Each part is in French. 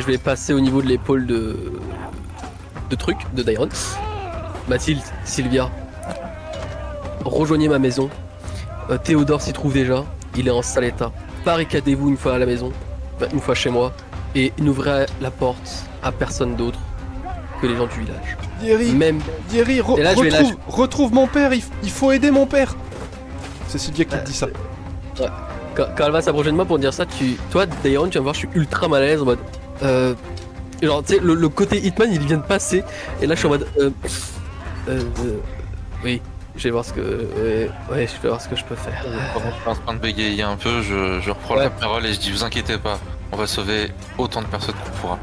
je vais passer au niveau de l'épaule de Dairon. Mathilde, Sylvia, rejoignez ma maison. Théodore s'y trouve déjà, il est en sale état. Barricadez-vous une fois à la maison, une fois chez moi, et n'ouvrez la porte à personne d'autre que les gens du village. Yeri, Même... Yeri, Et là, retrouve mon père, il faut aider mon père. C'est Sylvia qui te dit ça. Ouais. Quand elle va s'approcher de moi pour dire ça, toi, Dairon, tu vas me voir, je suis ultra mal à l'aise en mode. Genre, tu sais, le côté Hitman, il vient de passer, et là, je suis en mode. Oui, je vais voir ce que. Ouais, je vais voir ce que je peux faire. Pendant que je suis en train de bégayer un peu, je reprends la parole et je dis vous inquiétez pas, on va sauver autant de personnes qu'on pourra.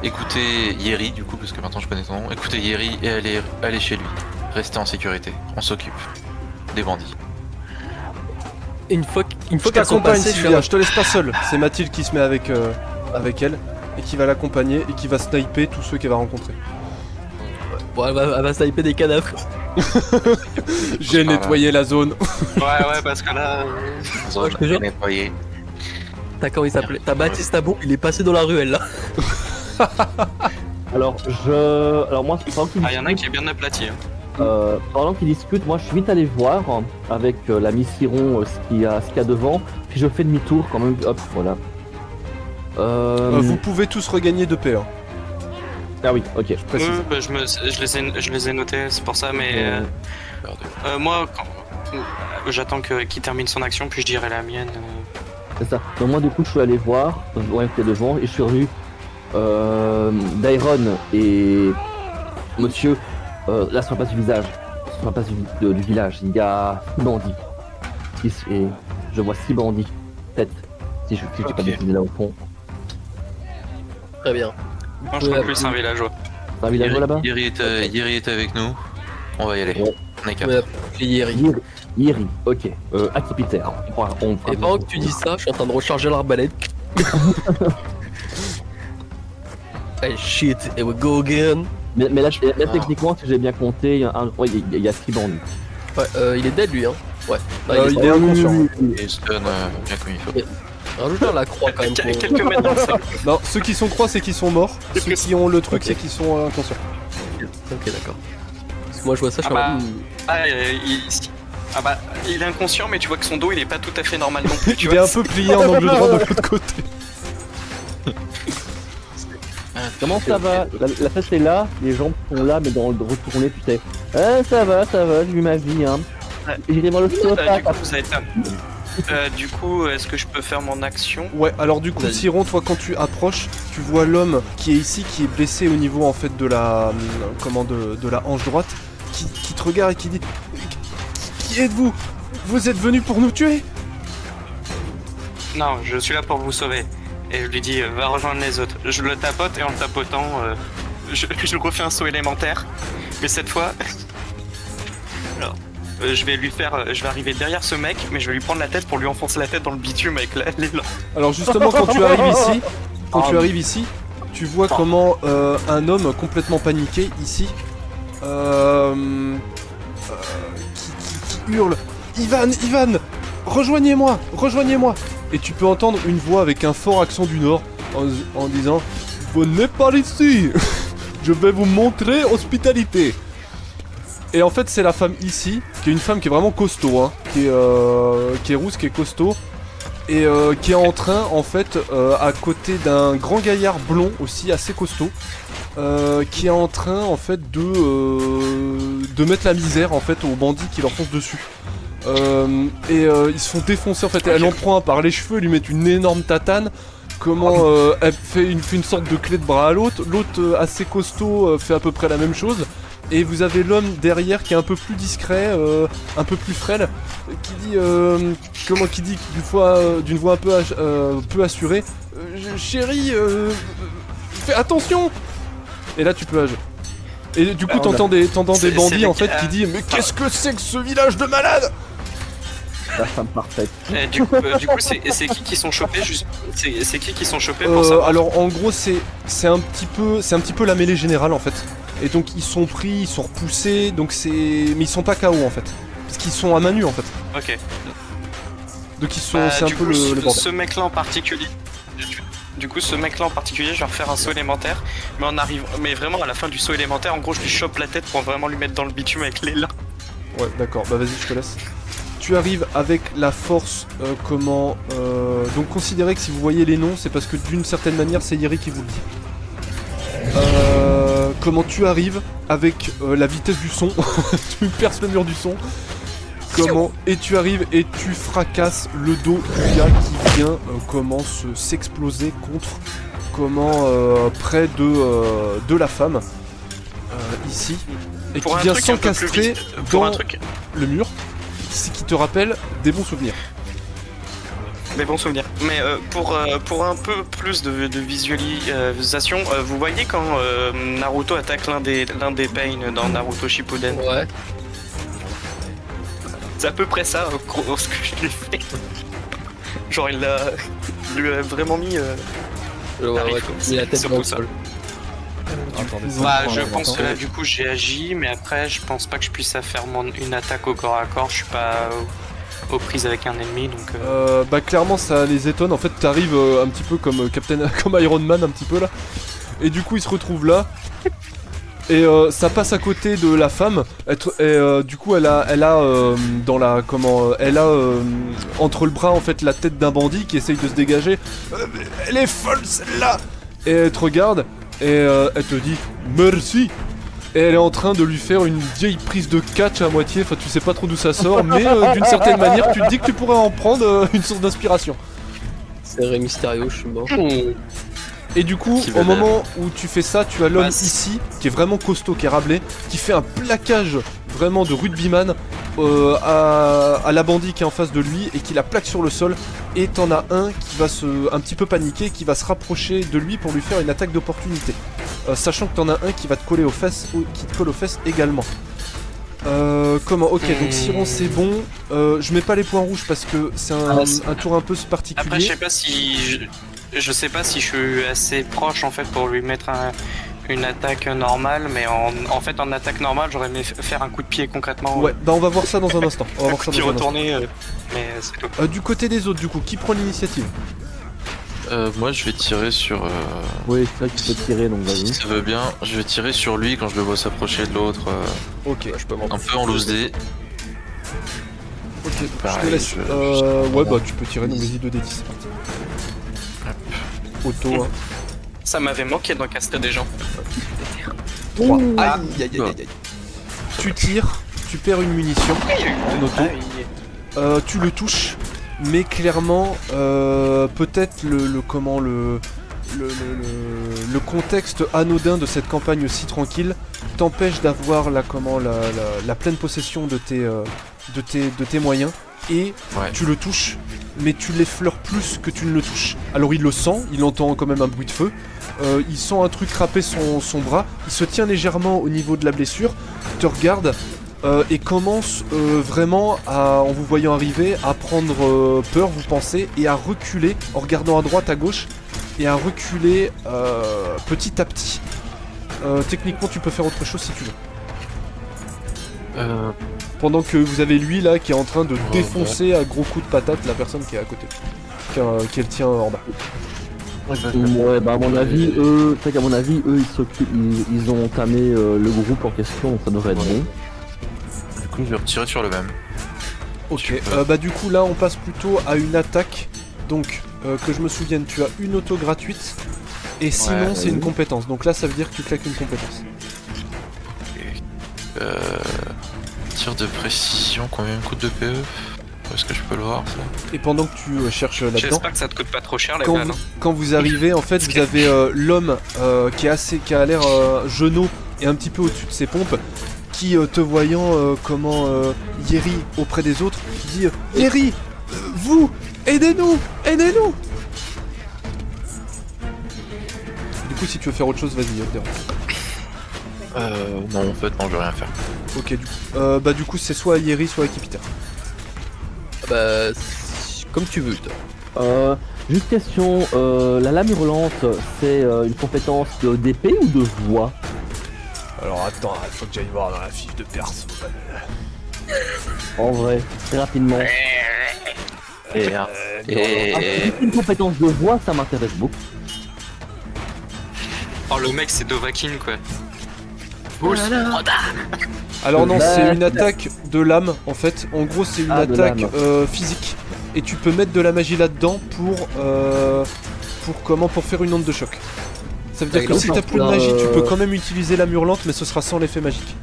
Écoutez Yeri, du coup, parce que maintenant je connais son nom, écoutez Yeri et allez chez lui. Restez en sécurité, on s'occupe des bandits. Une fois Je qu'elles sont t'accompagne, passées, Sylvia, je te laisse pas seul. C'est Mathilde qui se met avec elle et qui va l'accompagner et qui va sniper tous ceux qu'elle va rencontrer. Bon, elle va sniper des cadavres. J'ai nettoyé la zone. Ouais, parce que là. je te jure. Nettoyer. T'as comment il s'appelait? T'as Baptiste Tabou, il est passé dans la ruelle là. Alors moi, pendant qu'il Ah, y'en a un qui est bien aplati. Hein. pendant qu'ils discutent, moi je suis vite allé voir avec la Miss Siron ce qu'il y a devant, puis je fais demi-tour quand même, hop, voilà. Vous pouvez tous regagner 2 PA. Ah oui, ok. Je précise. Bah, je les ai notés, c'est pour ça, mais moi, j'attends qu'il termine son action, puis je dirai la mienne. C'est ça. Donc moi du coup je suis allé voir, ouais, qui est devant, et je suis revenu Dairon et monsieur, là sur la place du visage, sur la place du village, il y a 6 bandits. Et je vois 6 bandits, peut-être, si je dis pas de bêtises là au fond. Très bien. Moi, je crois plus c'est un villageois. C'est un villageois là-bas? Yeri est avec nous, on va y aller. Ouais. On est On capable. va appeler Yeri. Yeri, ok. Acipiter. Et pendant que tu dis ça, je suis en train de recharger l'arbalète. Hey shit, here we go again. Mais là, techniquement, si j'ai bien compté, il y a 6 bandits. Ouais, il est dead lui, hein. Ouais. Il est inconscient. Et stun bien comme il faut. Rajoute la croix quand même. Quelques mètres dans le sol. Non, ceux qui sont croix, c'est qu'ils sont morts. Ceux qui ont le truc, c'est qu'ils sont inconscients. Ok, d'accord. Parce que moi je vois ça, je suis en mode, il est inconscient, mais tu vois que son dos il est pas tout à fait normal non plus. Il est un peu plié en angle droit de l'autre côté. Comment ça va? La fête est là, les jambes sont là, mais dans le retourné, tu sais. Ça va, j'ai eu ma vie, hein. J'irai voir le Du coup, est-ce que je peux faire mon action? Ouais, alors du coup, Siron, toi, quand tu approches, tu vois l'homme qui est ici, qui est blessé au niveau en fait de la, de la hanche droite, qui te regarde et qui dit, qui êtes-vous? Vous êtes venu pour nous tuer? Non, je suis là pour vous sauver. Et je lui dis, va rejoindre les autres. Je le tapote et en le tapotant, je refais un saut élémentaire. Mais cette fois, alors, je vais arriver derrière ce mec, mais je vais lui prendre la tête pour lui enfoncer la tête dans le bitume avec les lampes. Alors justement, quand tu arrives ici, tu vois comment un homme complètement paniqué ici, qui hurle, Ivan, rejoignez-moi. Et tu peux entendre une voix avec un fort accent du Nord en disant, venez par ici, je vais vous montrer hospitalité. Et en fait, c'est la femme ici, qui est une femme qui est vraiment costaud, hein, qui est rousse, qui est costaud, et qui est en train, en fait, à côté d'un grand gaillard blond aussi assez costaud, qui est en train, en fait, de mettre la misère, en fait, aux bandits qui leur foncent dessus. Ils se font défoncer, en fait. Elle en prend un par les cheveux, elle lui met une énorme tatane. Elle fait une sorte de clé de bras à l'autre. L'autre, assez costaud, fait à peu près la même chose. Et vous avez l'homme derrière qui est un peu plus discret, un peu plus frêle, qui dit, d'une voix un peu assurée, chérie, fais attention. Et là tu peux agir. Et du coup t'entends des bandits en fait qui disent, mais qu'est-ce que c'est que ce village de malades? La femme parfaite. Du coup, c'est qui sont chopés juste. C'est qui sont chopés pour savoir. Alors en gros c'est un petit peu la mêlée générale en fait. Et donc ils sont pris, ils sont repoussés, mais ils sont pas KO en fait. Parce qu'ils sont à main nue en fait. Ok. Donc ils sont, c'est un peu le bordel. Ce mec là en particulier. Du coup, ce mec-là en particulier, je vais refaire un saut élémentaire. Mais vraiment à la fin du saut élémentaire, en gros, je lui chope la tête pour vraiment lui mettre dans le bitume avec l'élan. Ouais, d'accord, bah vas-y, je te laisse. Tu arrives avec la force, donc considérez que si vous voyez les noms, c'est parce que d'une certaine manière, c'est Yeri qui vous le dit. Comment tu arrives avec la vitesse du son, tu perces le mur du son. Et tu arrives et tu fracasses le dos du gars qui vient s'exploser contre près de la femme ici et Pour qui un vient truc un peu plus s'encastrer vite, pour dans un truc, le mur, ce qui te rappelle des bons souvenirs. des bons souvenirs. Mais pour un peu plus de visualisation, vous voyez quand Naruto attaque l'un des Pain dans Naruto Shippuden. Ouais. C'est à peu près ça, gros, ce que je lui ai fait. Genre, il lui a vraiment mis. Ouais, il a la tête sur dans le tout ça. sol. Attendez, Bah, je pense que là, du coup, j'ai agi, mais après, je pense pas que je puisse faire une attaque au corps à corps. Je suis pas aux prises avec un ennemi, donc. bah clairement ça les étonne. En fait, t'arrives un petit peu comme comme Iron Man un petit peu là. Et du coup, il se retrouve là. Et ça passe à côté de la femme. Du coup, elle a entre le bras en fait la tête d'un bandit qui essaye de se dégager. Elle est folle celle-là. Et elle te regarde et elle te dit merci. Et elle est en train de lui faire une vieille prise de catch à moitié. Enfin, tu sais pas trop d'où ça sort, mais d'une certaine manière, tu te dis que tu pourrais en prendre une source d'inspiration. C'est Rey Mysterio, je suis mort. Et du coup, Qui au va moment où tu fais ça, tu as l'homme Bah, ici, qui est vraiment costaud, qui est Rabelais, qui fait un plaquage vraiment de rugbyman à la bandit qui est en face de lui et qui la plaque sur le sol. Et t'en as un qui va un petit peu paniquer, qui va se rapprocher de lui pour lui faire une attaque d'opportunité. Sachant que t'en as un qui va te coller aux fesses, qui te colle aux fesses également. Ok, donc Siron c'est bon. Je mets pas les points rouges parce que c'est un tour un peu particulier. Après, je sais pas si je suis assez proche en fait pour lui mettre une attaque normale, mais en fait en attaque normale j'aurais aimé faire un coup de pied concrètement. Ouais, bah on va voir ça dans un instant. On va Un voir coup ça de pied dans un instant. retourné, mais c'est tout. Du côté des autres, du coup, qui prend l'initiative? Moi je vais tirer sur. Oui, c'est vrai que tu peux tirer, donc Si vas-y. ça veut bien, je vais tirer sur lui quand je le vois s'approcher de l'autre. Ok, Je peux m'en Un peu en loose dé. ok, je te Pareil, laisse. Ouais, bah tu peux tirer, donc vas-y 2d10, c'est parti. Auto, hein. Ça m'avait manqué d'en caster des gens. 3. Aïe, aïe, aïe, aïe. Tu tires, tu perds une munition, ton auto. Tu le touches, mais clairement, peut-être le contexte anodin de cette campagne si tranquille t'empêche d'avoir la pleine possession de tes moyens et Ouais. tu le touches, mais tu l'effleures plus que tu ne le touches. Alors il le sent, il entend quand même un bruit de feu, il sent un truc râper son bras, il se tient légèrement au niveau de la blessure, te regarde et commence vraiment en vous voyant arriver, à prendre peur, vous pensez, et à reculer en regardant à droite, à gauche, et à reculer petit à petit. Techniquement, tu peux faire autre chose si tu veux. Pendant que vous avez lui là qui est en train de défoncer à gros coups de patate la personne qui est à côté, qu'elle tient en bas. Ouais, bah à mon avis, eux, c'est vrai qu'à mon avis, eux, ils ont entamé le groupe en question, donc ça devrait être bon. Du coup, je vais retirer sur le même. Ok, bah du coup là on passe plutôt à une attaque. Donc que je me souvienne, tu as une auto gratuite et sinon c'est une compétence. Donc là ça veut dire que tu claques une compétence. Tir de précision, combien me coûte de PE? Est-ce que je peux le voir ça? Et pendant que tu cherches là-dedans, J'espère que ça te coûte pas trop cher les quand balles. vous, quand vous arrivez, en fait, vous avez l'homme qui a l'air genou et un petit peu au-dessus de ses pompes, qui te voyant Yeri auprès des autres, dit Yeri, vous, aidez-nous, aidez-nous. Du coup, si tu veux faire autre chose, vas-y, dérange. Non, en fait, non, je vais rien faire. Ok, bah du coup, c'est soit Yeri, soit Ekipiter. Bah, comme tu veux, toi. Juste question, la lame hurlante, c'est une compétence d'épée ou de voix? Alors attends, il faut que j'aille voir dans la fiche de perso. En vrai, très rapidement. Et Une compétence de voix, ça m'intéresse beaucoup. Oh, le mec, c'est Dovahkiin, quoi. Alors non, Bah, c'est une attaque de l'âme en fait. En gros, c'est une Ah, de attaque l'âme. physique. Et tu peux mettre de la magie là-dedans pour faire une onde de choc. Ça veut dire que D'accord. si t'as plus de magie, tu peux quand même utiliser l'âme hurlante, mais ce sera sans l'effet magique.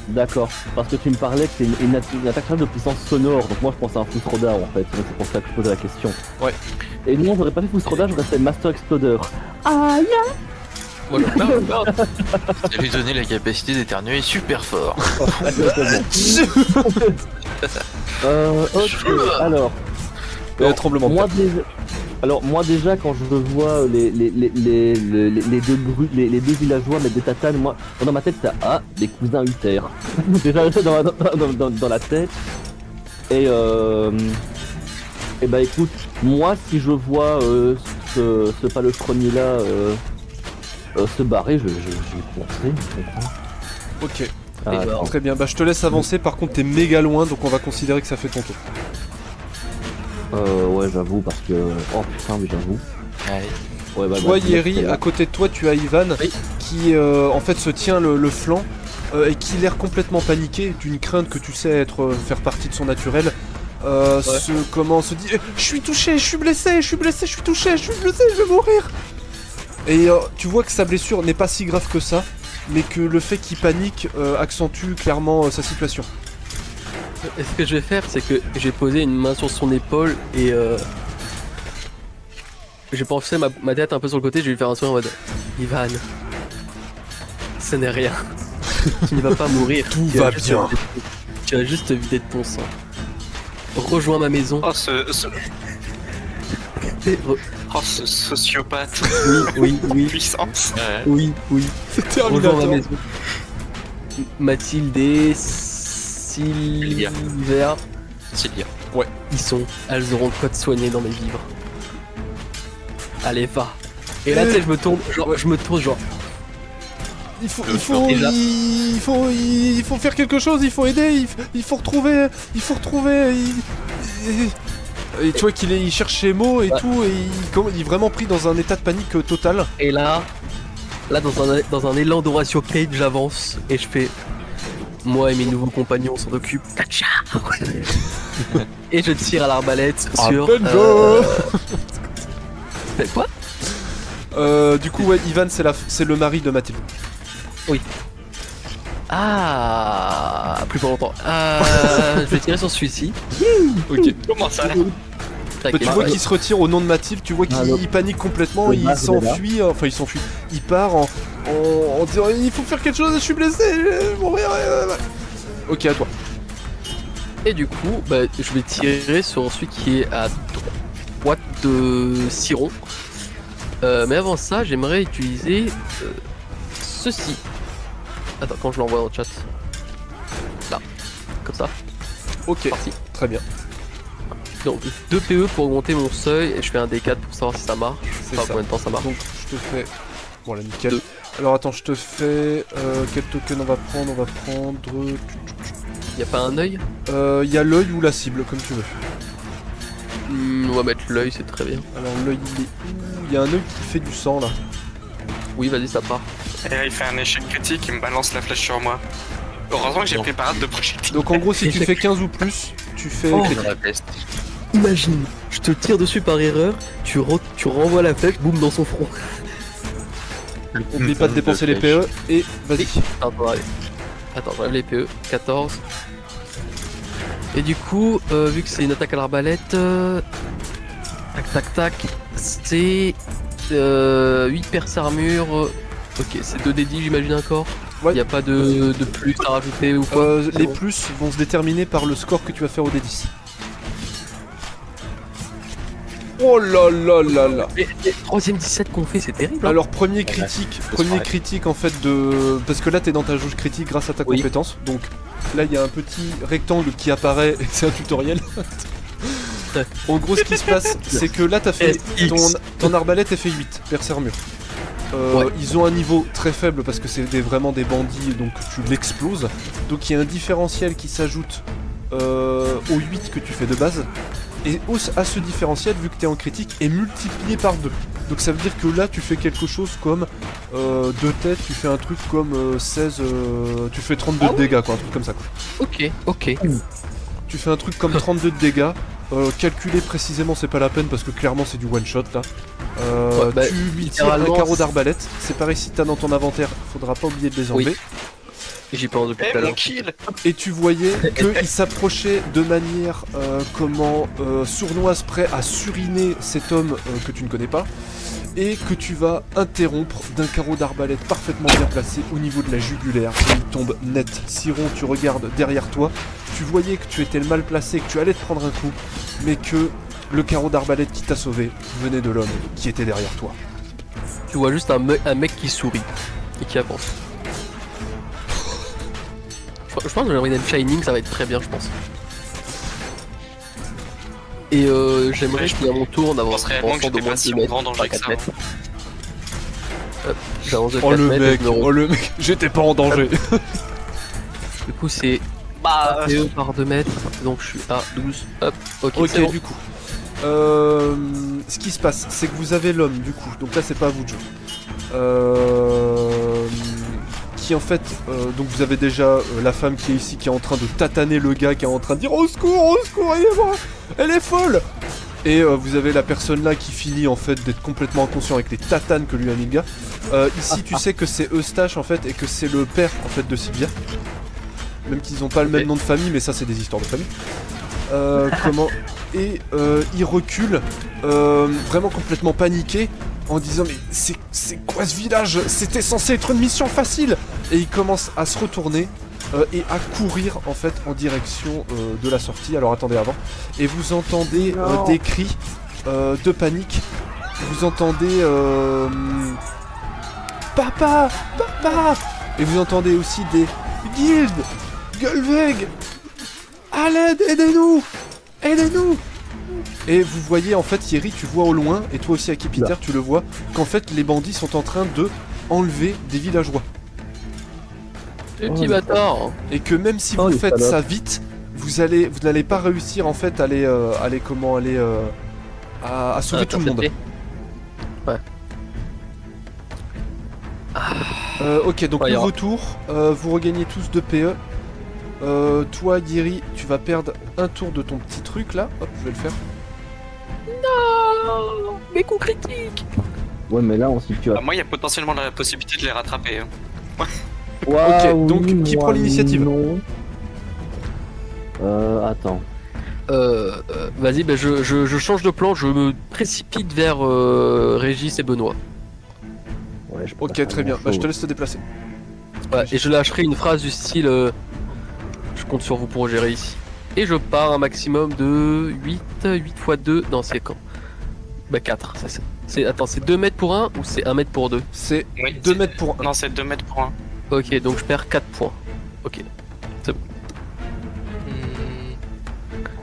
D'accord, parce que tu me parlais que c'est une attaque de puissance sonore, donc moi je pense à un Fousroda en fait, donc c'est pour ça que je posais la question. Ouais. Et non, j'aurais pas fait Fousroda, j'aurais fait Master Exploder. Aïe. Moi, je parle. Ça lui donner la capacité d'éternuer super fort. Ok, alors. Et un tremblement de moi, terre. déjà, moi déjà quand je vois les deux villageois mettre des tatanes, moi dans ma tête c'est des cousins Uther. Déjà dans la tête. Et bah écoute, moi si je vois ce palefrenier là se barrer, je vais foncer. Ok, Attends. très bien. Bah je te laisse avancer, par contre t'es méga loin, donc on va considérer que ça fait ton tour. Ouais j'avoue parce que... Oh putain mais j'avoue. Allez. Ouais, bah, Tu vois bah, Yeri, c'est là. à côté de toi tu as Ivan Oui. qui en fait se tient le flanc et qui l'air complètement paniqué d'une crainte que tu sais faire partie de son naturel. Se dit je suis touché, je suis blessé, je suis touché, je suis blessé, je vais mourir. Et tu vois que sa blessure n'est pas si grave que ça, mais que le fait qu'il panique accentue clairement sa situation. Et ce que je vais faire, c'est que je vais poser une main sur son épaule et je vais pencher ma tête un peu sur le côté, je vais lui faire un sourire en mode Ivan, ce n'est rien. Tu ne vas pas mourir. Tout Tu va vas juste bien. Tu vas juste te vider de ton sang. Rejoins ma maison. Oh, ce sociopathe Oui, puissance. oui. C'est Rejoins ma Terminator. maison. Mathilde et Sylvia, Sylvia. elles auront de quoi te soigner dans mes vivres. Allez, va. Et là, tu sais, je me tourne, genre, Il faut déjà. faire quelque chose, il faut aider, il faut retrouver. Et tu vois il cherche ses mots et Ouais. tout, et il est vraiment pris dans un état de panique total. et là, dans un élan d'Horatio Cage, j'avance et je fais. Moi et mes nouveaux compagnons s'en occupent. Tacha. Et je tire à l'arbalète sur. Fais quoi? Du coup, ouais, Ivan, c'est le mari de Mathilde. Ah, plus pour longtemps. Je vais tirer sur celui-ci. Ok. Comment ça? Bah, tu vois qu'il se retire au nom de Mathilde, tu vois qu'il il panique complètement, Le il mari s'enfuit, il part en disant il faut faire quelque chose, je suis blessé, je vais mourir. Ok, à toi. Et du coup, bah, je vais tirer sur celui qui est à droite de Siron. Mais avant ça, j'aimerais utiliser ceci. Attends, quand je l'envoie dans le chat. Là, comme ça, Ok, parti. très bien. Donc 2 PE pour augmenter mon seuil et je fais un D4 pour savoir si ça marche. C'est Enfin, ça. combien de temps ça marche. Donc je te fais... Voilà, nickel. Deux. Alors attends, je te fais... quel token on va prendre? On va prendre... Y a pas un œil? Il y a l'œil ou la cible, comme tu veux. On va mettre l'œil, c'est très bien. Alors l'œil il est où? Il y a un œil qui fait du sang là. Oui, vas-y, ça part. Et là, il fait un échec critique, il me balance la flèche sur moi. Heureusement que j'ai pris parade de projectile. Donc en gros si tu Échec. fais 15 ou plus, tu fais Oh. critique. La peste. Imagine, je te tire dessus par erreur, tu renvoies la flèche, boum, dans son front. N'oublie pas de dépenser les PE et vas-y. Attends, allez. Attends, j'enlève les PE. 14. Et du coup, vu que c'est une attaque à l'arbalète, tac, c'est 8 perces armure. Ok, c'est 2d10, j'imagine encore. Ouais. Y a pas de plus à rajouter ou quoi. C'est Les bon. plus vont se déterminer par le score que tu vas faire au D10. Oh là là là là. Les troisième 17 qu'on fait, c'est terrible. Hein. Alors premier critique en fait de... Parce que là t'es dans ta jauge critique grâce à ta Oui. compétence. Donc là il y a un petit rectangle qui apparaît et c'est un tutoriel. En gros ce qui se passe c'est que là t'as fait... SX. Ton arbalète est fait 8, perce armure. Ouais. Ils ont un niveau très faible parce que c'est vraiment des bandits donc tu l'exploses. Donc il y a un différentiel qui s'ajoute au 8 que tu fais de base. Et à ce différentiel, vu que t'es en critique, est multiplié par 2. Donc ça veut dire que là tu fais quelque chose comme de tête, tu fais un truc comme 16, tu fais 32 de dégâts quoi, un truc comme ça quoi. Ok. Tu fais un truc comme 32 de dégâts. Calculer précisément c'est pas la peine parce que clairement c'est du one shot là. Ouais, bah, tu lui tires un littéralement, carreau d'arbalète. C'est pareil si t'as dans ton inventaire, faudra pas oublier de les enlever. J'y pense depuis tout à mon l'heure. kill. Et tu voyais qu'il s'approchait de manière sournoise, prêt à suriner cet homme que tu ne connais pas. Et que tu vas interrompre d'un carreau d'arbalète parfaitement bien placé au niveau de la jugulaire. Et il tombe net. Siron, tu regardes derrière toi. Tu voyais que tu étais mal placé, que tu allais te prendre un coup. Mais que le carreau d'arbalète qui t'a sauvé venait de l'homme qui était derrière toi. Tu vois juste un mec qui sourit et qui avance. Je pense que j'ai envie d'être Shining, ça va être très bien, je pense. Et j'aimerais qu'il y a mon tour Je d'avoir pense réellement que j'étais pas si en grand danger que ça. J'avance de 4 Oh le mètres, mec, je me oh le mec, j'étais pas en danger. Du coup c'est Bah, PE par 2 mètres, donc je suis à 12. Hop, ok, Ok, c'est bon. du coup. Ce qui se passe, c'est que vous avez l'homme, du coup. Donc là, c'est pas à vous de jouer. Qui en fait, donc vous avez déjà la femme qui est ici, qui est en train de tataner le gars, qui est en train de dire au secours, aidez-moi, elle est folle. Et vous avez la personne là qui finit en fait d'être complètement inconscient avec les tatanes que lui a mis le gars. Ici, tu sais que c'est Eustache en fait et que c'est le père en fait de Sylvia. Même qu'ils ont pas le même nom de famille, mais ça c'est des histoires de famille. Comment Et il recule, vraiment complètement paniqué, en disant mais c'est quoi ce village? C'était censé être une mission facile. Et il commence à se retourner et à courir en fait en direction de la sortie. Alors attendez avant. Et vous entendez des cris de panique. Vous entendez Papa, papa. Et vous entendez aussi des Guild, Gullveig, à l'aide, aidez-nous, aidez-nous. Et vous voyez en fait Yeri, tu vois au loin, et toi aussi Akipiter tu le vois, qu'en fait les bandits sont en train de enlever des villageois. Le petit bâtard. Et que même si vous les faites salopes. ça vite, vous n'allez pas réussir en fait à à sauver tout le monde. Ouais. Ok, donc Ouais, nouveau tour, vous regagnez tous 2 PE. Toi Yeri, tu vas perdre un tour de ton petit truc là, hop je vais le faire. Non, mes coups critiques. Ouais, mais là, on se situe à... bah, moi, il y a potentiellement la possibilité de les rattraper. Hein. Ok, donc, qui prend l'initiative? Non. Attends. Vas-y, bah, je change de plan, je me précipite vers Régis et Benoît. Ouais, je peux pas Ok, faire très bien, bah, je te grand-chose. laisse te déplacer. Ouais, et je lâcherai une phrase du style je compte sur vous pour gérer ici. Et je pars un maximum de 8 x 2. Non, c'est quand? Bah 4, ça c'est. Attends, c'est 2 mètres pour 1 ou c'est 1 mètre pour 2? C'est Oui, 2 mètres pour 1. Non, c'est 2 mètres pour 1. Ok, donc je perds 4 points. Ok.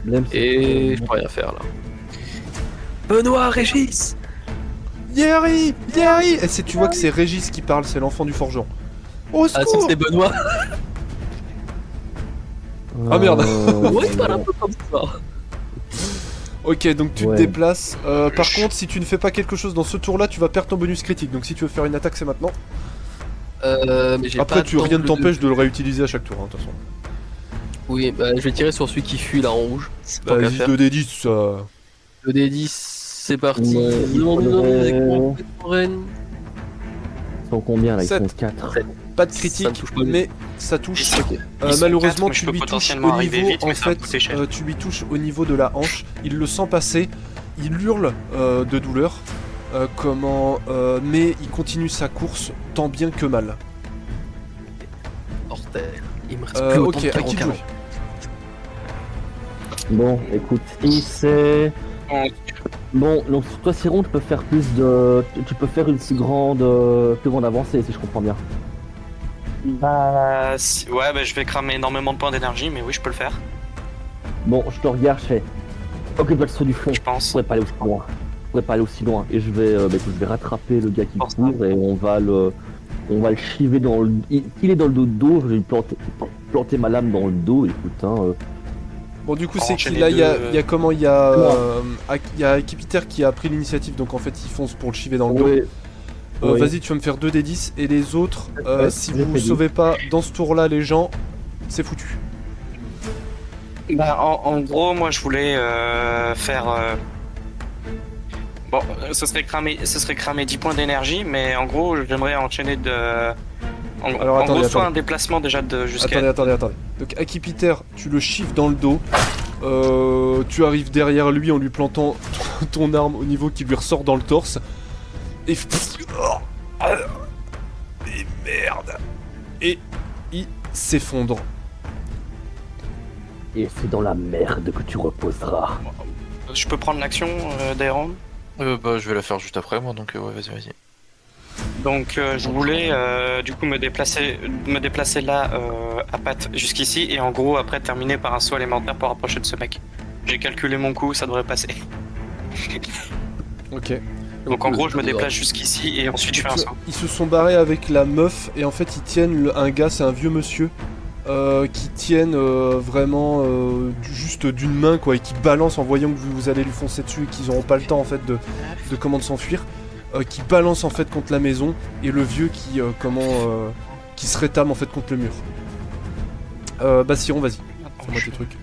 Problème, c'est Et que- je peux rien faire là. Benoît, Régis! Yeri, Yeri. Et tu vois que c'est Régis qui parle, c'est l'enfant du forgeron. Au Ah, secours. c'est Benoît! Ah, merde. Ouais, il parle un peu comme ça. Ok, donc tu te Ouais. déplaces. Par contre, si tu ne fais pas quelque chose dans ce tour-là, tu vas perdre ton bonus critique. Donc si tu veux faire une attaque, c'est maintenant. Mais j'ai Après, pas rien ne d'angle t'empêche de le réutiliser à chaque tour, hein, de toute façon. Oui, bah, je vais tirer sur celui qui fuit là en rouge. Tant qu'à Vas-y, faire. 2d10, ça. Le D10, c'est parti. Ouais, Non, non, faudrait- non, Rennes. Ils sont combien là? Ils Sept. sont 4. Pas de Ça critique, ne touche pas. mais ça touche. Ils sont- Ils sont Malheureusement, quatre, mais je tu peux lui touches potentiellement au arriver niveau, vite, en mais ça va fait, me coûter cher. tu lui touches au niveau de la hanche. Il le sent passer, il hurle de douleur, mais il continue sa course tant bien que mal. Mortel. Il me reste plus autant Ok, de à carreaux qui de qu'avant. jouer? Bon, écoute, si c'est... Bon, donc toi Siron, tu peux faire plus de... Tu peux faire une plus grande avancée, si je comprends bien. Bah, ouais, bah, je vais cramer énormément de points d'énergie, mais oui, je peux le faire, Bon, je te regarde, je fais... Occupe-toi de ceux du fond. je Je pense. pourrais pas aller aussi loin. Je pourrais pas aller aussi loin. Et je vais, écoute, je vais rattraper le gars qui Pense court et on va le chiver dans le... Il est dans le dos, je vais lui planter ma lame dans le dos, écoute, hein. Bon, du coup, On c'est enchaîne qui les là, il y a, deux. il y a comment, il y a Équipitaire qui a pris l'initiative, donc en fait, il fonce pour le chiver dans le dos. Oui. Oui. Vas-y, tu vas me faire 2 des 10 et les autres, Ouais, si j'ai vous fait dit. sauvez pas dans ce tour-là, les gens, c'est foutu. Bah, en gros, moi, je voulais faire. Bon, ce serait cramer 10 points d'énergie, mais en gros, j'aimerais enchaîner de. Alors, en attendez, gros, soit attendez. un déplacement déjà de jusqu'à. Attendez. Donc, Équipitaire, tu le chiffres dans le dos. Tu arrives derrière lui en lui plantant ton arme au niveau qui lui ressort dans le torse. Et. Et merde! Et il s'effondre. Et c'est dans la merde que tu reposeras. Je peux prendre l'action d'Aeron. Bah, je vais la faire juste après, moi, donc ouais, vas-y. Donc je voulais du coup me déplacer là à patte jusqu'ici et en gros après terminer par un saut élémentaire pour approcher de ce mec. J'ai calculé mon coup, ça devrait passer. Ok. Donc en gros je me déplace jusqu'ici et ensuite je fais un saut. Ils se sont barrés avec la meuf et en fait ils tiennent un gars, c'est un vieux monsieur qui tiennent vraiment juste d'une main quoi et qui balance en voyant que vous allez lui foncer dessus et qu'ils n'auront pas le temps en fait de comment de s'enfuir, qui balance en fait contre la maison et le vieux qui se rétame en fait contre le mur. Bassiron, vas-y, fais-moi tes trucs.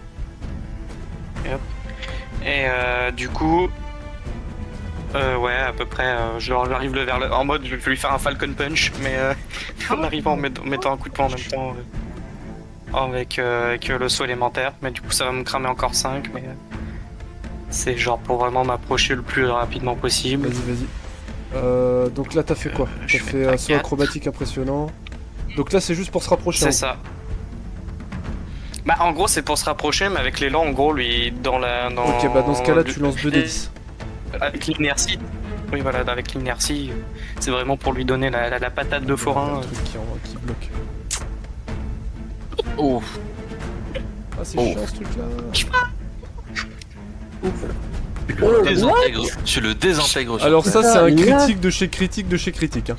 Et du coup ouais à peu près j'arrive vers le en mode je vais lui faire un Falcon Punch mais en arrivant en mettant un coup de poing en même temps avec le saut élémentaire mais du coup ça va me cramer encore 5 mais c'est genre pour vraiment m'approcher le plus rapidement possible. Vas-y. Donc là t'as fait quoi? Je T'as vais fait mettre un à saut 4. acrobatique impressionnant. Donc là c'est juste pour se rapprocher. C'est ça. Bah en gros c'est pour se rapprocher mais avec l'élan en gros lui dans Ok, bah dans ce cas-là tu lances 2 des 10. Avec l'inertie. Oui voilà avec l'inertie c'est vraiment pour lui donner la patate de forain. Un truc qui bloque. Oh, Ah c'est Oh. chiant ce truc là. tu le désintègres. Alors ça c'est un là- critique de chez critique hein.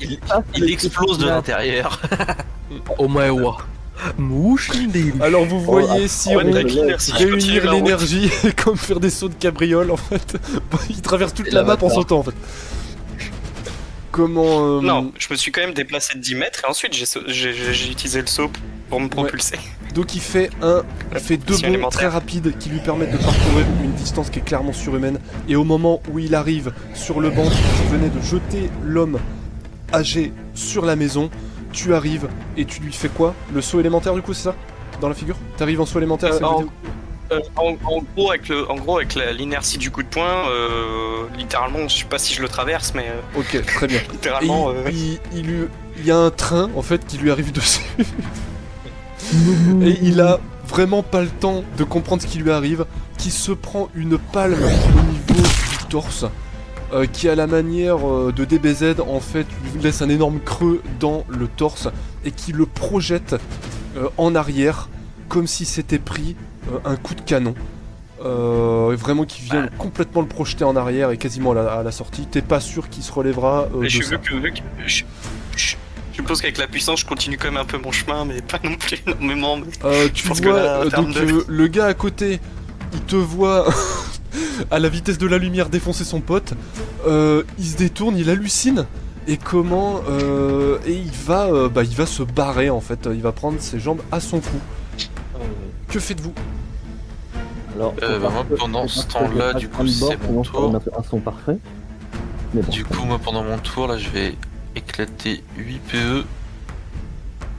Il explose de l'intérieur. Omaewa. Mouchindeli. Alors vous voyez Siron Ouais, avec l'inertie, je continue réunir la route. l'énergie et comme faire des sauts de cabriole en fait. Il traverse toute la map en sautant en fait. Comment Non, je me suis quand même déplacé de 10 mètres et ensuite j'ai utilisé le saut pour me propulser. Donc il fait deux Si bonds élémentaire. très rapides qui lui permettent de parcourir une distance qui est clairement surhumaine. Et au moment où il arrive sur le banc qui venait de jeter l'homme âgé sur la maison, tu arrives et tu lui fais quoi? Le saut élémentaire du coup c'est ça? Dans la figure? T'arrives en saut élémentaire, c'est en, vidéo en gros avec l'inertie du coup de poing, littéralement je sais pas si je le traverse mais Ok, très bien. Et littéralement il y a un train en fait qui lui arrive dessus. Et il a vraiment pas le temps de comprendre ce qui lui arrive, qui se prend une palme au niveau du torse, qui à la manière de DBZ en fait lui laisse un énorme creux dans le torse et qui le projette en arrière comme si c'était pris un coup de canon. Vraiment qui vient complètement le projeter en arrière et quasiment à la sortie. T'es pas sûr qu'il se relèvera de je ça. je suppose qu'avec la puissance je continue quand même un peu mon chemin mais pas non plus énormément. Mais Tu pense que vois, là, en termes de- le gars à côté, il te voit à la vitesse de la lumière défoncer son pote, il se détourne, il hallucine, et comment... et il va se barrer en fait, il va prendre ses jambes à son cou. Que faites-vous? Alors, Moi, pendant ce temps-là, du coup, c'est mon tour. On a fait un son parfait. Mais bon, Du coup, moi, pendant mon tour, là, je vais éclater 8 PE.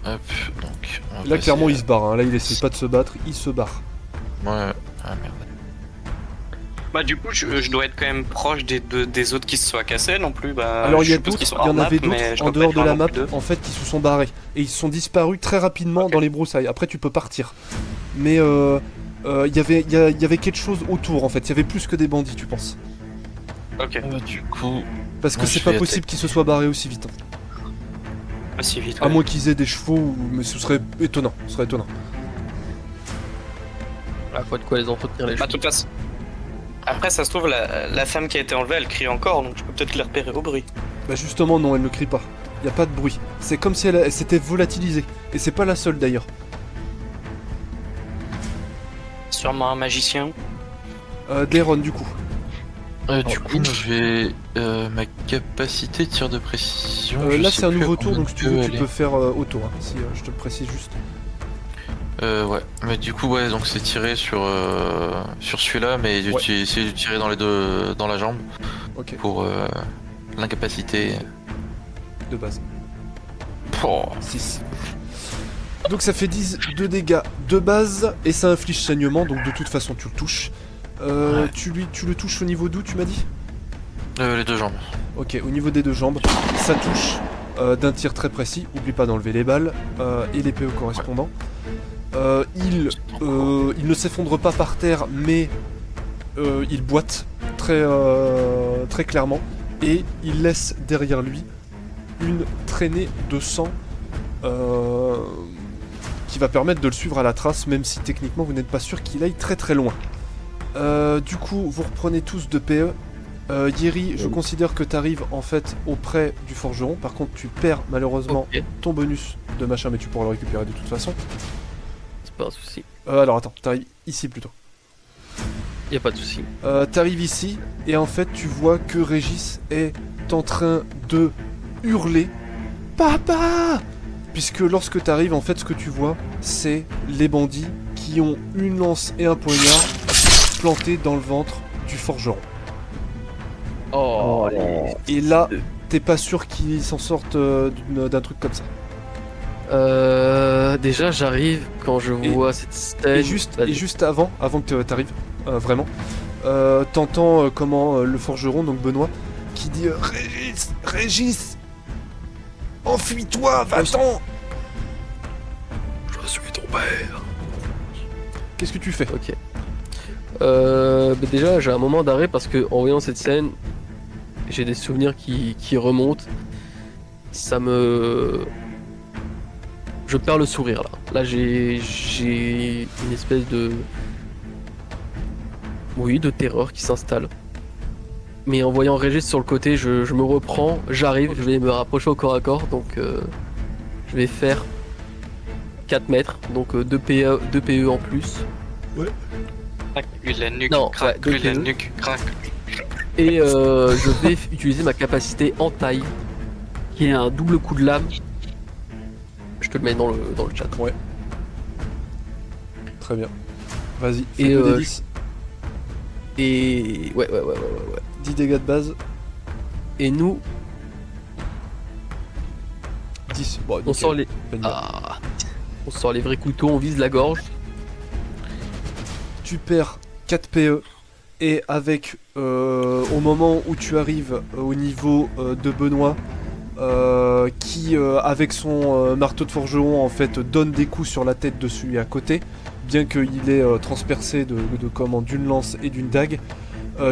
Hop, donc... on va Là passer clairement à- il se barre, hein. Là il essaie pas de se battre, il se barre. Ouais, ah merde. Bah du coup je dois être quand même proche des autres qui se soient cassés non plus. Bah, Alors il y je a suppose d'autres, qu'ils sont il y en hors avait map, mais je d'autres en dois pas dehors être de la loin map non plus d'eux. en fait qui se sont barrés. Et ils sont disparus très rapidement Ok. dans les broussailles. Après tu peux partir. Mais il y avait quelque chose autour en fait, il y avait plus que des bandits tu penses. Ok, Du coup, Parce que Moi, c'est je pas vais possible qu'ils se soient barrés aussi vite. Hein. pas si vite. À ouais. moins qu'ils aient des chevaux, mais ce serait étonnant. Ce serait étonnant. Ah, faut de quoi les entretenir les Bah choses. de toute façon. Après ça se trouve la femme qui a été enlevée elle crie encore donc je peux peut-être les repérer au bruit. Bah justement non, elle ne crie pas. Il y a pas de bruit. C'est comme si elle s'était volatilisée. Et c'est pas la seule d'ailleurs. sûrement un magicien. Dairon, du coup. Du coup, je vais. Ma capacité de tir de précision. je Là, sais c'est un plus à nouveau tour, combien donc si tu de veux, PE tu elle peux est. faire auto, hein, si je te le précise juste. Ouais, mais du coup, ouais, donc c'est tiré sur celui-là, mais Ouais. j'ai essayé de tirer dans les deux, dans la jambe Ok, pour l'incapacité. de base. Oh. 6. Donc ça fait 10 de dégâts de base, et ça inflige saignement, donc de toute façon, tu le touches. Ouais. Tu le touches au niveau d'où, tu m'as dit? Les deux jambes. Ok, au niveau des deux jambes, ça touche d'un tir très précis. Oublie pas d'enlever les balles et les PE correspondants. Il ne s'effondre pas par terre, mais il boite très clairement. Et il laisse derrière lui une traînée de sang qui va permettre de le suivre à la trace, même si techniquement vous n'êtes pas sûr qu'il aille très loin. Du coup, vous reprenez tous de PE. Yeri, je considère que tu arrives en fait auprès du forgeron. Par contre, tu perds malheureusement Ok, ton bonus de machin, mais tu pourras le récupérer de toute façon. c'est pas un souci. Alors attends, t'arrives ici plutôt. Y a pas de souci. T'arrives ici et en fait tu vois que Régis est en train de hurler Papa! Puisque lorsque t'arrives, en fait ce que tu vois, c'est les bandits qui ont une lance et un poignard plantés dans le ventre du forgeron. Oh, Et là, t'es pas sûr qu'ils s'en sortent d'un truc comme ça. déjà j'arrive quand je vois cette scène. Et juste Vas-y. avant que t'arrives, vraiment, t'entends comment le forgeron, donc Benoît, qui dit Régis, enfuis-toi, va-t'en. Je suis ton père. Qu'est-ce que tu fais? Ok. Déjà j'ai un moment d'arrêt parce que en voyant cette scène, j'ai des souvenirs qui remontent. Ça me... Je perds le sourire là. Là j'ai une espèce de... Oui, de terreur qui s'installe. Mais en voyant Régis sur le côté, je me reprends, j'arrive, je vais me rapprocher au corps à corps, donc je vais faire 4 mètres, donc 2 PE en plus. Crac, lui la nuque, Non, crac, ouais, lui la deux nuque, crac. Et je vais utiliser ma capacité entaille, qui est un double coup de lame. Je te le mets dans le chat. Ouais. Très bien. Vas-y, Et, fais 2 D10, Et ouais. 10 dégâts de base, Et nous, 10. Bon, on nickel, sort les... pas de mal. on sort les vrais couteaux, on vise la gorge. Tu perds 4 PE et avec au moment où tu arrives au niveau de Benoît qui avec son marteau de forgeron en fait donne des coups sur la tête de celui à côté, bien qu'il est transpercé d'une lance et d'une dague,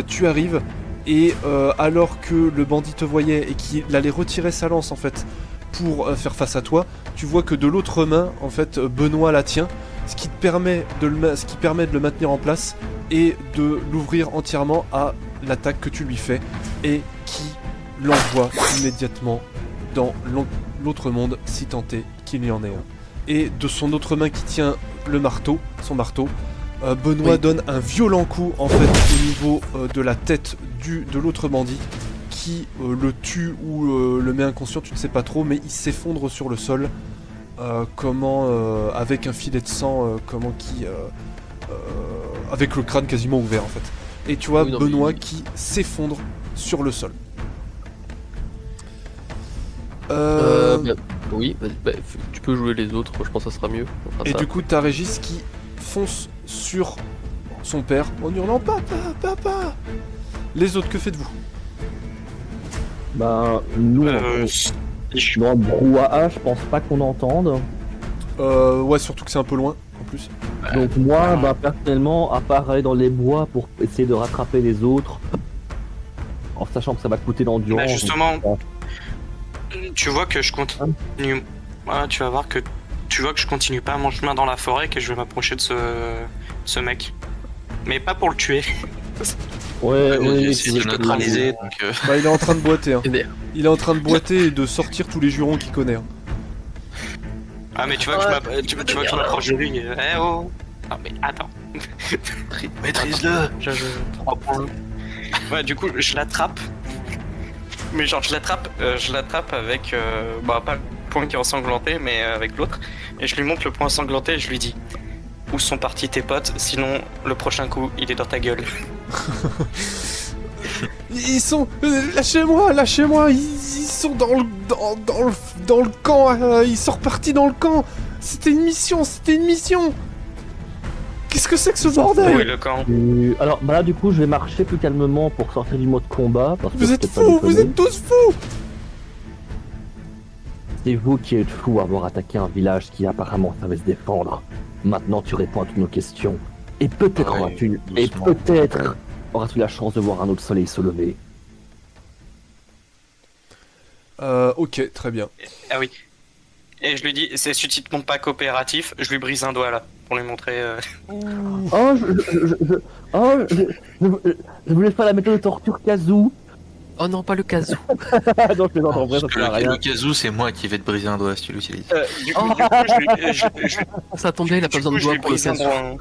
tu arrives et alors que le bandit te voyait et qu'il allait retirer sa lance en fait pour faire face à toi, tu vois que de l'autre main en fait Benoît la tient, ce qui permet de le maintenir en place et de l'ouvrir entièrement à l'attaque que tu lui fais et qui l'envoie immédiatement dans l'autre monde si tant est qu'il y en ait un. Et de son autre main qui tient son marteau, Benoît Oui. donne un violent coup en fait au niveau de la tête de l'autre bandit qui le tue ou le met inconscient, tu ne sais pas trop, mais il s'effondre sur le sol. Avec un filet de sang, avec le crâne quasiment ouvert en fait. Et tu vois Oui, non, Benoît mais- qui s'effondre sur le sol. Oui, vas-y, tu peux jouer les autres, je pense que ça sera mieux. On fera Et ça. du coup t'as Régis qui fonce sur son père en hurlant papa, papa. Les autres, que faites-vous? Ben, nous, dans le brouhaha, je pense pas qu'on entende. Ouais, surtout que c'est un peu loin en plus. Donc moi, ben, personnellement, à part aller dans les bois pour essayer de rattraper les autres, en sachant que ça va coûter l'endurance. Bah, justement, donc, tu vois que je continue. Voilà, tu vas voir que tu vois que je continue pas mon chemin dans la forêt, que je vais m'approcher de ce mec. Mais pas pour le tuer. ouais, J'ai oui, essayé de le neutraliser, donc Bah il est en train de boiter hein. MDR. Il est en train de boiter et de sortir tous les jurons qu'il connaît hein. Ah mais tu vois que je m'approche de lui. Eh oh. Non mais attends. Maîtrise-le. Je 3 points. Ouais, du coup, je l'attrape. Mais genre, je l'attrape avec, pas le point qui est ensanglanté, mais avec l'autre. Et je lui montre le point ensanglanté et je lui dis où sont partis tes potes, sinon le prochain coup, il est dans ta gueule. Ils sont... lâchez-moi, ils sont dans le camp, ils sont repartis dans le camp. C'était une mission. Qu'est-ce que c'est que ce Où est bordel? le camp? Alors, bah là, du coup, je vais marcher plus calmement pour sortir du mode combat. Parce que Vous êtes c'est pas fous, vous déconner. êtes tous fous. C'est vous qui êtes fous à avoir attaqué un village qui apparemment savait se défendre. Maintenant, tu réponds à toutes nos questions. Et peut-être Ouais, auras-tu... doucement. auras-tu la chance de voir un autre soleil se lever. Ok, très bien. Ah oui. Et je lui dis, c'est si tu te montres pas coopératif, je lui brise un doigt là, pour lui montrer. Oh, je voulais faire la méthode de torture Kazoo. Oh non, pas le casou. Non, je plaisante, en vrai, ça Parce que sert à rien. le kazoo, c'est moi qui vais te briser un doigt si tu l'utilises. Du coup, je Ça tombe bien, il a pas besoin de lui doigts pour le brise un casou. doigt.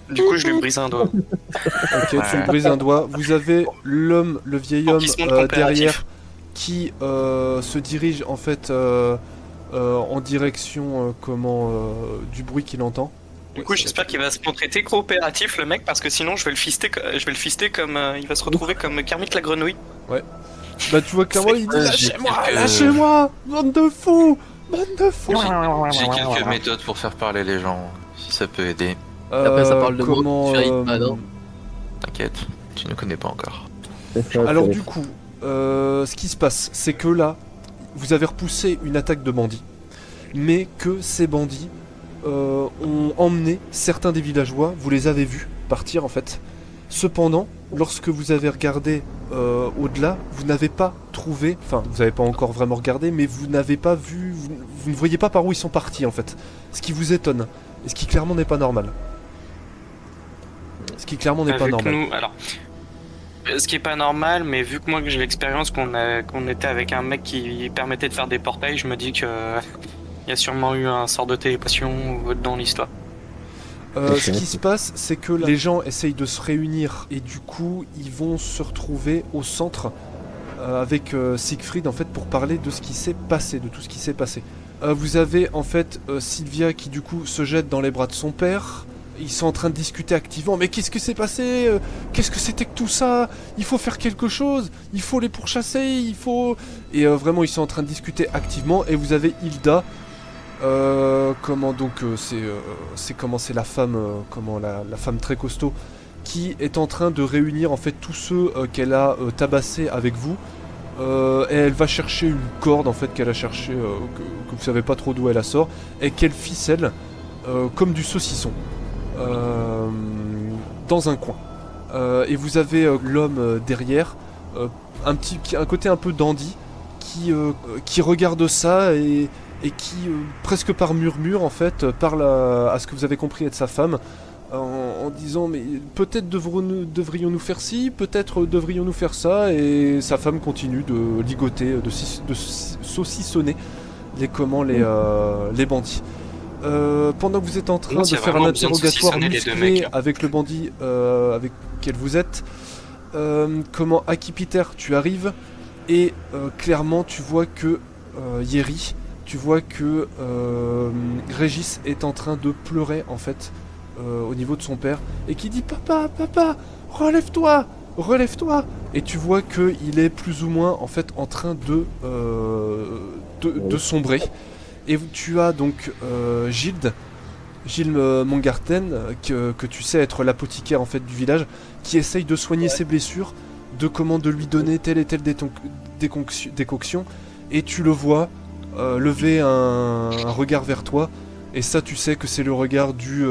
Du coup, je lui brise un doigt. Ok, tu lui brises un doigt. Vous avez l'homme, le vieil Pour homme qu'il se montre coopératif. derrière qui se dirige en fait en direction du bruit qu'il entend. Du coup, j'espère qu'il va se montrer très coopératif, le mec, parce que sinon, je vais le fister comme. Il va se retrouver comme Kermit la grenouille. Bah tu vois clairement il dit J'ai quelques- lâchez-moi, bande de fous. J'ai quelques méthodes pour faire parler les gens, si ça peut aider. Après, ça parle de moi, comment, tu fais Hitman, hein. T'inquiète, tu ne connais pas encore. Alors du coup, ce qui se passe, c'est que là, vous avez repoussé une attaque de bandits, mais que ces bandits ont emmené certains des villageois, vous les avez vus partir en fait. Cependant, lorsque vous avez regardé au-delà, vous n'avez pas trouvé, enfin vous n'avez pas encore vraiment regardé, mais vous n'avez pas vu, vous ne voyez pas par où ils sont partis en fait. Ce qui vous étonne, et ce qui clairement n'est pas normal. Ce qui clairement n'est pas Vu que normal. nous, alors, ce qui est pas normal, mais vu que moi que j'ai l'expérience qu'on était avec un mec qui permettait de faire des portails, je me dis que il y a sûrement eu un sort de téléportation dans l'histoire. Ce qui se passe, c'est que les gens essayent de se réunir et du coup, ils vont se retrouver au centre avec Siegfried en fait pour parler de ce qui s'est passé, de tout ce qui s'est passé. Vous avez en fait Sylvia qui du coup se jette dans les bras de son père. Ils sont en train de discuter activement. Mais qu'est-ce que s'est passé? Qu'est-ce que c'était que tout ça? Il faut faire quelque chose. Il faut les pourchasser. Il faut. Et vraiment, ils sont en train de discuter activement. Et vous avez Hilda. C'est la femme, la femme très costaud qui est en train de réunir en fait tous ceux qu'elle a tabassés avec vous. Et elle va chercher une corde en fait qu'elle a cherché, que vous savez pas trop d'où elle la sort, et qu'elle ficelle comme du saucisson dans un coin. Et vous avez l'homme derrière, un côté un peu dandy, qui regarde ça et qui, presque par murmure en fait, parle à ce que vous avez compris être sa femme, en disant mais peut-être devrions-nous faire ci, peut-être devrions-nous faire ça, et sa femme continue de ligoter, de saucissonner les bandits. Pendant que vous êtes en train Donc, il de y a faire un vraiment besoin de interrogatoire saucissonner les deux musclé mecs, là. avec le bandit avec lequel vous êtes, Aki Peter, tu arrives et clairement tu vois que Yeri, tu vois que Régis est en train de pleurer en fait au niveau de son père et qui dit papa, relève-toi, et tu vois que il est plus ou moins en fait en train de sombrer. Et tu as donc Gilles Mongarten, que tu sais être l'apothicaire en fait du village, qui essaye de soigner ses blessures, de lui donner telle et telle décoction, et tu le vois lever un regard vers toi, et ça tu sais que c'est le regard du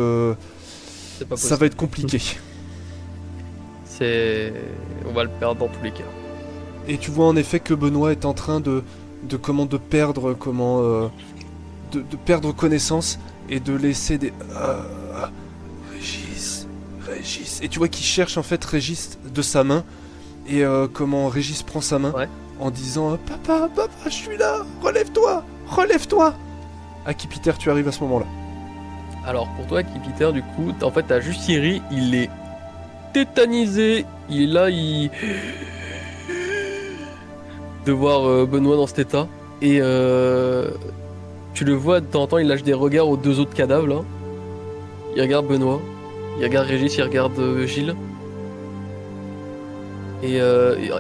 C'est pas ça possible. va être compliqué. On va le perdre dans tous les cas. Et tu vois en effet que Benoît est en train de perdre connaissance et de laisser des Régis. Et tu vois qu'il cherche en fait Régis de sa main, et Régis prend sa main, Ouais. en disant papa, je suis là, relève-toi. Aki Peter, tu arrives à ce moment-là. Alors pour toi, Peter, du coup, en fait, t'as juste Yeri, il est tétanisé. Il est là, il. De voir Benoît dans cet état. Et tu le vois de temps en temps, il lâche des regards aux deux autres cadavres là. Il regarde Benoît, il regarde Régis, il regarde Gilles. Et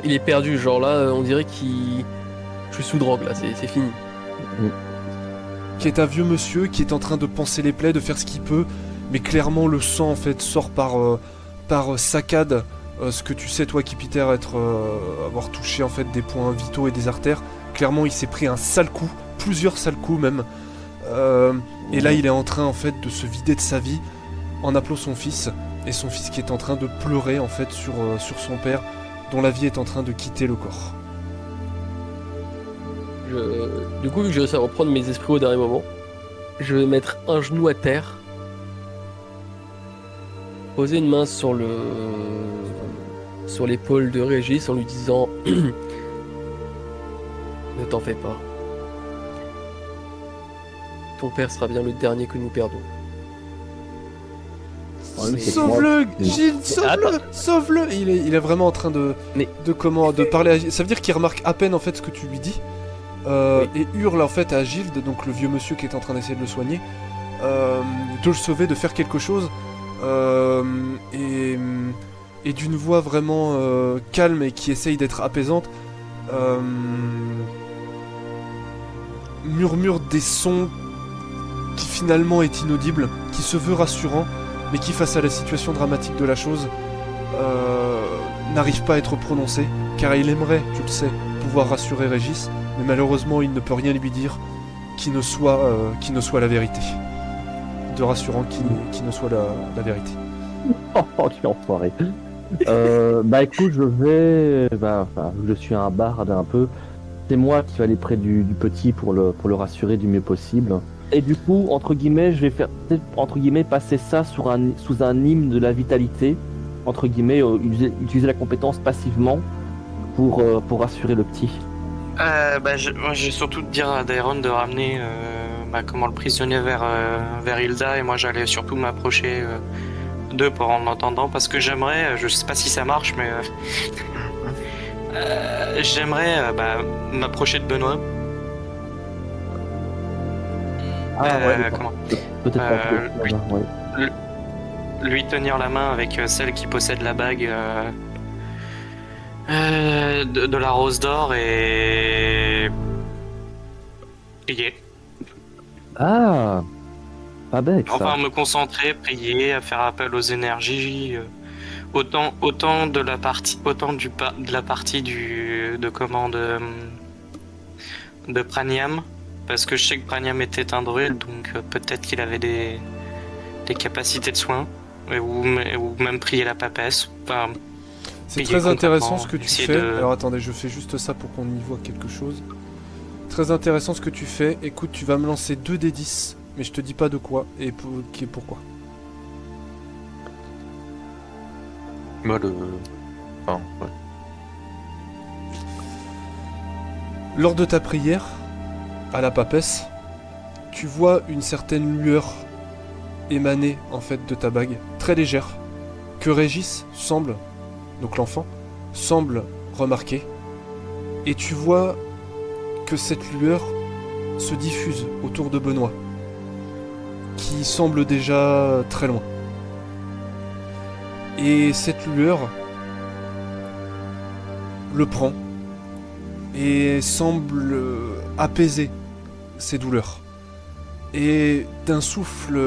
il est perdu, genre là, on dirait qu'il. Je suis sous drogue là, c'est fini. Qui est un vieux monsieur qui est en train de panser les plaies, de faire ce qu'il peut, mais clairement le sang en fait sort par saccade. Ce que tu sais toi qui Peter avoir touché en fait des points vitaux et des artères. Clairement il s'est pris un sale coup, plusieurs sales coups même. Et là il est en train en fait de se vider de sa vie en appelant son fils. Et son fils qui est en train de pleurer en fait sur son père dont la vie est en train de quitter le corps. Du coup, vu que j'ai réussi à reprendre mes esprits au dernier moment, je vais mettre un genou à terre, poser une main sur l'épaule de Régis en lui disant ne t'en fais pas. Ton père sera bien le dernier que nous perdons. Sauve-le, Gilles, sauve-le, sauve-le. Il est vraiment en train de parler à Gilles. Ça veut dire qu'il remarque à peine en fait ce que tu lui dis. Et hurle en fait à Gilles, donc le vieux monsieur qui est en train d'essayer de le soigner, de le sauver, de faire quelque chose, et d'une voix vraiment calme et qui essaye d'être apaisante, murmure des sons qui finalement est inaudible, qui se veut rassurant, mais qui face à la situation dramatique de la chose n'arrive pas à être prononcé, car il aimerait, tu le sais, pouvoir rassurer Régis, mais malheureusement il ne peut rien lui dire qui ne soit la vérité. De rassurant qui ne soit la vérité. Oh, tu es enfoiré. Bah écoute, je suis un barde un peu. C'est moi qui vais aller près du petit pour le rassurer du mieux possible. Et du coup, entre guillemets, je vais faire entre guillemets passer ça sous un hymne de la vitalité. Entre guillemets, utiliser la compétence passivement pour rassurer le petit. Moi, je vais surtout te dire à Dairon de ramener le prisonnier vers Hilda, et moi j'allais surtout m'approcher d'eux en entendant, parce que j'aimerais, je sais pas si ça marche, mais j'aimerais m'approcher de Benoît. Peut-être lui tenir la main avec celle qui possède la bague de la rose d'or et prier. Ah, pas bête ça. Enfin, me concentrer, prier, faire appel aux énergies, autant de la partie de Praniam, parce que je sais que Praniam était un druide, donc peut-être qu'il avait des capacités de soins, ou même prier la papesse. Enfin, c'est très intéressant ce que tu fais. Alors attendez, je fais juste ça pour qu'on y voit quelque chose. Très intéressant ce que tu fais. Écoute, tu vas me lancer 2 des 10, mais je te dis pas de quoi et pourquoi. Moi Enfin, ouais. Lors de ta prière, à la papesse, tu vois une certaine lueur émaner en fait de ta bague, très légère, que Régis semble, donc l'enfant, semble remarquer, et tu vois que cette lueur se diffuse autour de Benoît, qui semble déjà très loin. Et cette lueur le prend et semble apaiser ses douleurs. Et d'un souffle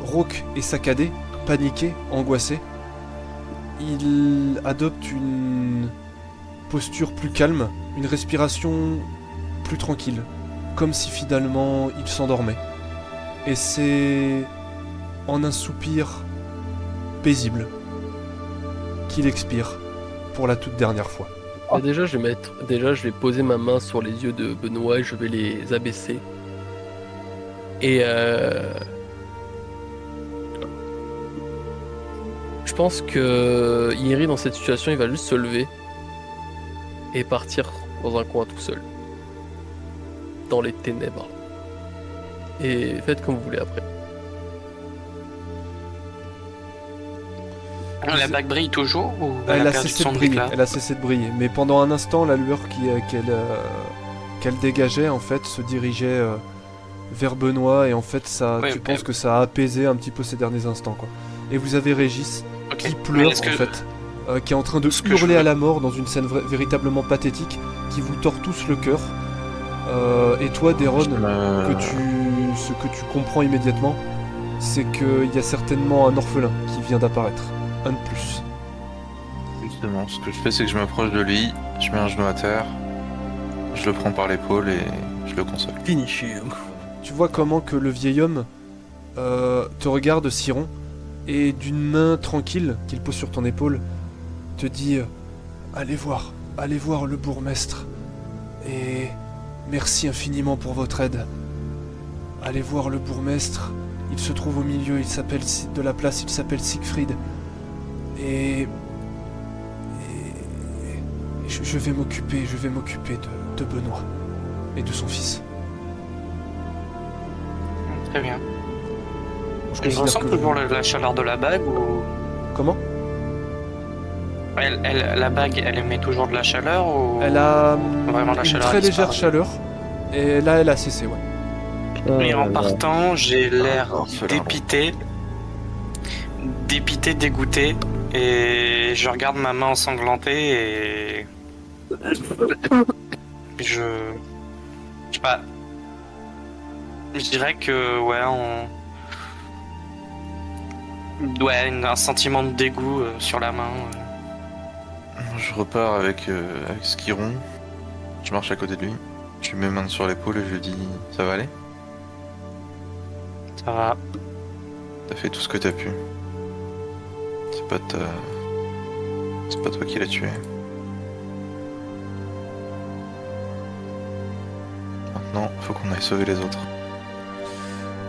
rauque et saccadé, paniqué, angoissé, il adopte une posture plus calme, une respiration plus tranquille, comme si finalement il s'endormait. Et c'est en un soupir paisible qu'il expire pour la toute dernière fois. Déjà, je vais poser ma main sur les yeux de Benoît et je vais les abaisser. Et je pense que Yeri, dans cette situation, il va juste se lever et partir dans un coin tout seul, dans les ténèbres. Et faites comme vous voulez après. La bague brille toujours ou Elle a a perdu cessé son de briller, éclat? elle a cessé de briller. Mais pendant un instant, la lueur qu'elle dégageait, en fait, se dirigeait vers Benoît. Et en fait, tu penses que ça a apaisé un petit peu ces derniers instants, quoi. Et vous avez Régis Ok. qui Mais pleure, est-ce en que- fait. Qui est en train de Ce que je hurler veux- à la mort dans une scène véritablement pathétique qui vous tord tous le cœur. Et toi, Deron, ce que tu comprends immédiatement, c'est qu'il y a certainement un orphelin qui vient d'apparaître. Un de plus. Justement, ce que je fais, c'est que je m'approche de lui, je mets un genou à terre, je le prends par l'épaule et je le console. Finish him. Tu vois comment que le vieil homme te regarde, Siron, et d'une main tranquille qu'il pose sur ton épaule, te dit allez voir le bourgmestre, et merci infiniment pour votre aide. Allez voir le bourgmestre, il se trouve au milieu, de la place, il s'appelle Siegfried, et je vais m'occuper de Benoît et de son fils. Très bien. Je Je considère ressens que toujours la chaleur de la bague ou... Comment? La bague, elle émet toujours de la chaleur ou... Elle a Vraiment, la une chaleur très a légère disparu. chaleur, et là elle a cessé, ouais. Et en partant, j'ai l'air orphelin, dépité, dégoûté, et je regarde ma main ensanglantée et je sais pas. Je dirais que un sentiment de dégoût sur la main. Je repars avec Skiron, je marche à côté de lui, je lui mets mes mains sur l'épaule et je lui dis ça va aller? Ça va. T'as fait tout ce que t'as pu. C'est pas toi qui l'as tué. Maintenant, faut qu'on aille sauver les autres.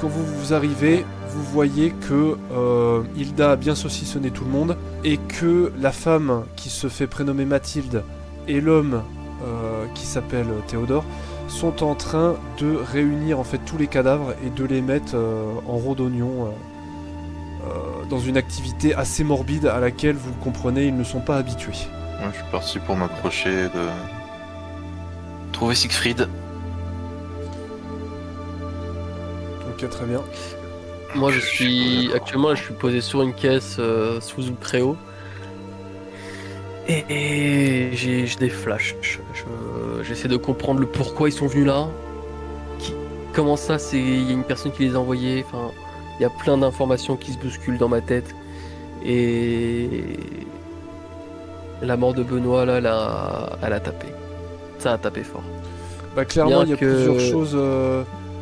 Quand vous arrivez, vous voyez que Hilda a bien saucissonné tout le monde, et que la femme qui se fait prénommer Mathilde et l'homme qui s'appelle Théodore sont en train de réunir en fait tous les cadavres et de les mettre en rond d'oignon dans une activité assez morbide à laquelle, vous le comprenez, ils ne sont pas habitués. Moi, je suis parti pour m'approcher de trouver Siegfried. Ok, très bien. Moi actuellement je suis posé sur une caisse sous le préau. Et j'ai des flashs. J'essaie de comprendre le pourquoi ils sont venus là. Comment ça, il y a une personne qui les a envoyés. Enfin, il y a plein d'informations qui se bousculent dans ma tête. Et la mort de Benoît là, elle a tapé. Ça a tapé fort. Bah clairement, Bien il y a que- plusieurs choses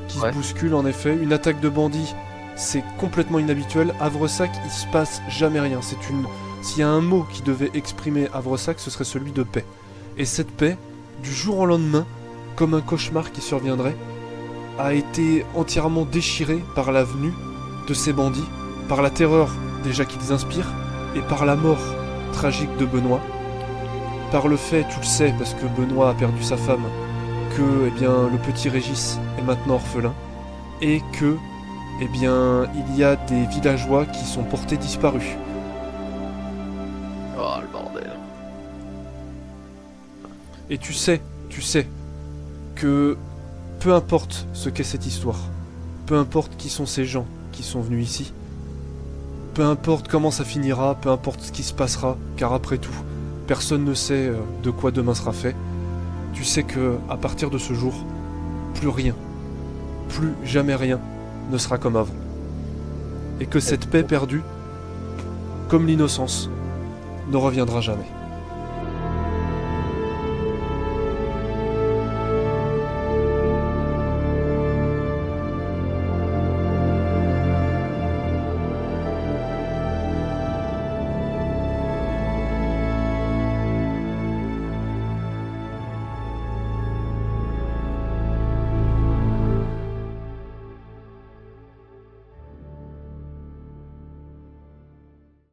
qui Ouais. se bousculent en effet. Une attaque de bandits, c'est complètement inhabituel. Havresac, il se passe jamais rien. S'il y a un mot qui devait exprimer Havresac, ce serait celui de paix. Et cette paix, du jour au lendemain, comme un cauchemar qui surviendrait, a été entièrement déchirée par la venue de ces bandits, par la terreur déjà qu'ils inspirent, et par la mort tragique de Benoît. Par le fait, tu le sais, parce que Benoît a perdu sa femme, que le petit Régis est maintenant orphelin, et que il y a des villageois qui sont portés disparus. Oh le bordel. Et tu sais que peu importe ce qu'est cette histoire, peu importe qui sont ces gens qui sont venus ici, peu importe comment ça finira, peu importe ce qui se passera, car après tout, personne ne sait de quoi demain sera fait, tu sais que à partir de ce jour, plus jamais rien ne sera comme avant. Et que cette paix perdue, comme l'innocence, ne reviendra jamais.